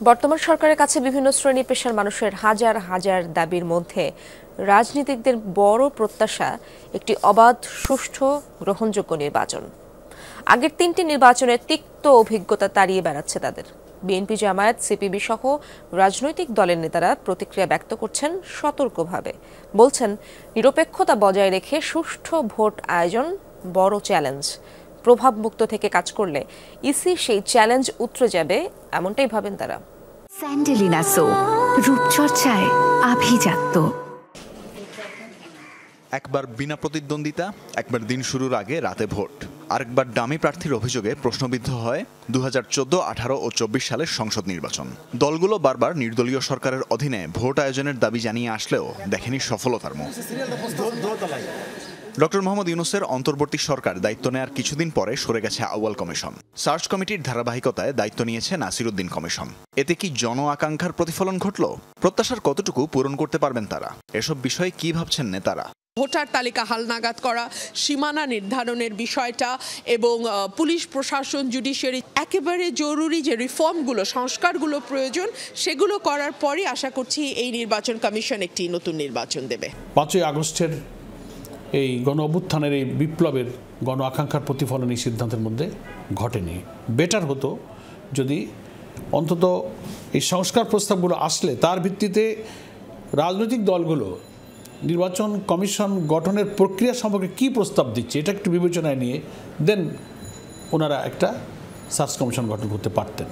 বর্তমান সরকারের কাছে বিভিন্ন শ্রেণী পেশার মানুষের হাজার হাজার দাবির মধ্যে রাজনীতিকদের বড় প্রত্যাশা একটি অবাধ, সুষ্ঠু, গ্রহণযোগ্য নির্বাচন। আগের ৩টি নির্বাচনের তিক্ত অভিজ্ঞতা তাড়িয়ে বেড়াচ্ছে তাদের। বিএনপি, জামায়াত, সিপিবি সহ রাজনৈতিক দলের নেতারা প্রতিক্রিয়া ব্যক্ত করছেন সতর্কভাবে। বলছেন, নিরপেক্ষতা বজায় রেখে সুষ্ঠু ভোট আয়োজন বড় চ্যালেঞ্জ। প্রভাবমুক্ত থেকে কাজ করলে ইসি সেই চ্যালেঞ্জ উতরে যাবে, এমনটাই ভাবেন তারা। স্যান্ডেলিনা সো, রূপচর্চায় আভিজাত্য। একবার বিনা প্রতিদ্বন্দ্বিতা, একবার দিন শুরুর আগে রাতে ভোট, আরেকবার ডামি প্রার্থীর অভিযোগে প্রশ্নবিদ্ধ হয় 2014, 18 ও 24 সালের সংসদ নির্বাচন। দলগুলো বারবার নির্দলীয় সরকারের অধীনে ভোট আয়োজনের দাবি জানিয়ে আসলেও দেখেনি সফলতার মুখ। ডক্টর মোহাম্মদ ইউনূসের অন্তর্বর্তী সরকার দায়িত্ব নেয়ার কিছুদিন পরে সরে গেছে আউয়াল কমিশন। সার্চ কমিটির ধারাবাহিকতায় দায়িত্ব নিয়েছে নাসির উদ্দিন কমিশন। এতে কি জন আকাঙ্ক্ষার প্রতিফলন ঘটল? প্রত্যাশার কতটুকু পূরণ করতে পারবেন তারা? এসব বিষয়ে কি ভাবছেন নেতারা? ভোটার তালিকা হালনাগাদ করা, সীমানা নির্ধারণের বিষয়টা এবং পুলিশ প্রশাসন, জুডিশিয়ারি, একেবারে জরুরি যে রিফর্মগুলো, সংস্কারগুলো প্রয়োজন, সেগুলো করার পরই আশা করছি এই নির্বাচন কমিশন একটি নতুন নির্বাচন দেবে। 5ই আগস্টের এই গণ অভ্যুত্থানের এই বিপ্লবের গণ আকাঙ্ক্ষার প্রতিফলন এই সিদ্ধান্তের মধ্যে ঘটেনি। বেটার হতো যদি অন্তত এই সংস্কার প্রস্তাবগুলো আসলে তার ভিত্তিতে রাজনৈতিক দলগুলো নির্বাচন কমিশন গঠনের প্রক্রিয়া সম্পর্কে কী প্রস্তাব দিচ্ছে এটা একটু বিবেচনায় নিয়ে দেন ওনারা একটা সার্চ কমিশন গঠন করতে পারতেন।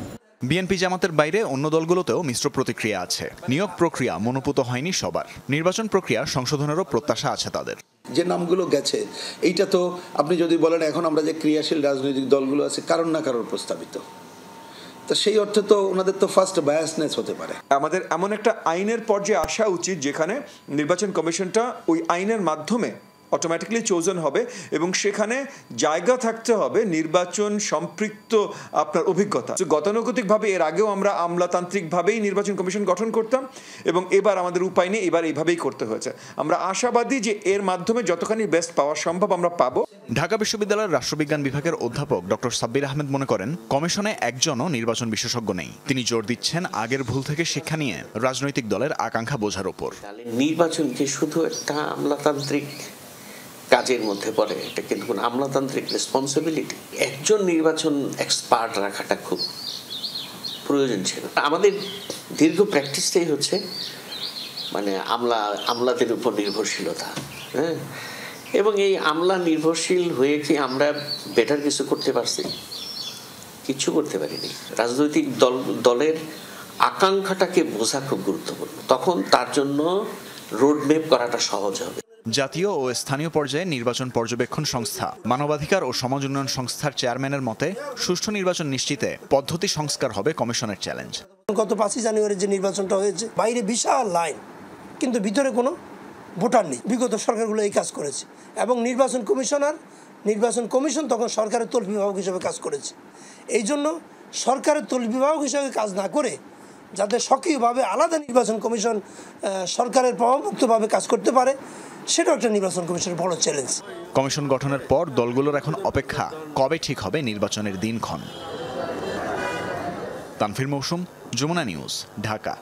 বিএনপি জামাতের বাইরে অন্য দলগুলোতেও মিশ্র প্রতিক্রিয়া আছে। নিয়োগ প্রক্রিয়া মনোপুত হয়নি সবার। নির্বাচন প্রক্রিয়া সংশোধনেরও প্রত্যাশা আছে তাদের। যে নামগুলো গেছে, এইটা তো আপনি যদি বলেন এখন আমরা যে ক্রিয়াশীল রাজনৈতিক দলগুলো আছে কারণ না কারোর প্রস্তাবিত, তো সেই অর্থে তো ওনাদের তো ফার্স্ট বায়াসনেস হতে পারে। আমাদের এমন একটা আইনের পর্যায়ে আসা উচিত যেখানে নির্বাচন কমিশনটা ওই আইনের মাধ্যমে অটোমেটিক্যালি চোজন হবে এবং সেখানে জায়গা থাকতে হবে নির্বাচন সম্পৃক্ত আপনার অভিজ্ঞতা। গতানুগতিকভাবে এর আগেও আমরা আমলাতান্ত্রিকভাবেই নির্বাচন কমিশন গঠন করতাম এবং এবার আমাদের উপায় নেই, এবার এইভাবেই করতে হয়েছে। আমরা আশাবাদী যে এর মাধ্যমে যতখানি বেস্ট পাওয়া সম্ভব আমরা পাবো। ঢাকা বিশ্ববিদ্যালয়ের রাষ্ট্রবিজ্ঞান বিভাগের অধ্যাপক ডক্টর সাব্বির আহমেদ মনে করেন, কমিশনে একজনও নির্বাচন বিশেষজ্ঞ নেই। তিনি জোর দিচ্ছেন আগের ভুল থেকে শিক্ষা নিয়ে রাজনৈতিক দলের আকাঙ্ক্ষা বোঝার উপর। নির্বাচনকে শুধু একটা আমলাতান্ত্রিক কাজের মধ্যে পড়ে, এটা কিন্তু কোনো আমলাতান্ত্রিক রেসপন্সিবিলিটি। একজন নির্বাচন এক্সপার্ট রাখাটা খুব প্রয়োজন ছিল। আমাদের দীর্ঘ প্র্যাকটিসটাই হচ্ছে মানে আমলাদের উপর নির্ভরশীলতা। হ্যাঁ, এবং এই আমলা নির্ভরশীল হয়ে কি আমরা বেটার কিছু করতে পারছি? কিছু করতে পারিনি। রাজনৈতিক দলের আকাঙ্ক্ষাটাকে বোঝা খুব গুরুত্বপূর্ণ, তখন তার জন্য রোডম্যাপ করাটা সহজ হবে। জাতীয় ও স্থানীয় পর্যায়ে নির্বাচন পর্যবেক্ষণ সংস্থা, মানবাধিকার ও সমাজ উন্নয়ন সংস্থার চেয়ারম্যানের মতে, সুষ্ঠু নির্বাচন নিশ্চিতে পদ্ধতি সংস্কার হবে কমিশনের চ্যালেঞ্জ। গত 5ই জানুয়ারি যে নির্বাচনটা হয়েছে, বাইরে বিশাল লাইন, কিন্তু ভিতরে কোনো ভোটার নেই। বিগত সরকারগুলো এই কাজ করেছে এবং নির্বাচন কমিশন তখন সরকারের তলবিভাগ হিসেবে কাজ করেছে। এই জন্য সরকারের তলবিভাগ হিসেবে কাজ না করে যাতে সক্রিয়ভাবে আলাদা নির্বাচন কমিশন সরকারের প্রভাবমুক্তভাবে কাজ করতে পারে, সেটাও একটা নির্বাচন কমিশনের বড় চ্যালেঞ্জ। কমিশন গঠনের পর দলগুলোর এখন অপেক্ষা কবে ঠিক হবে নির্বাচনের দিনক্ষণ। তানভীর মৌসুম, যমুনা নিউজ, ঢাকা।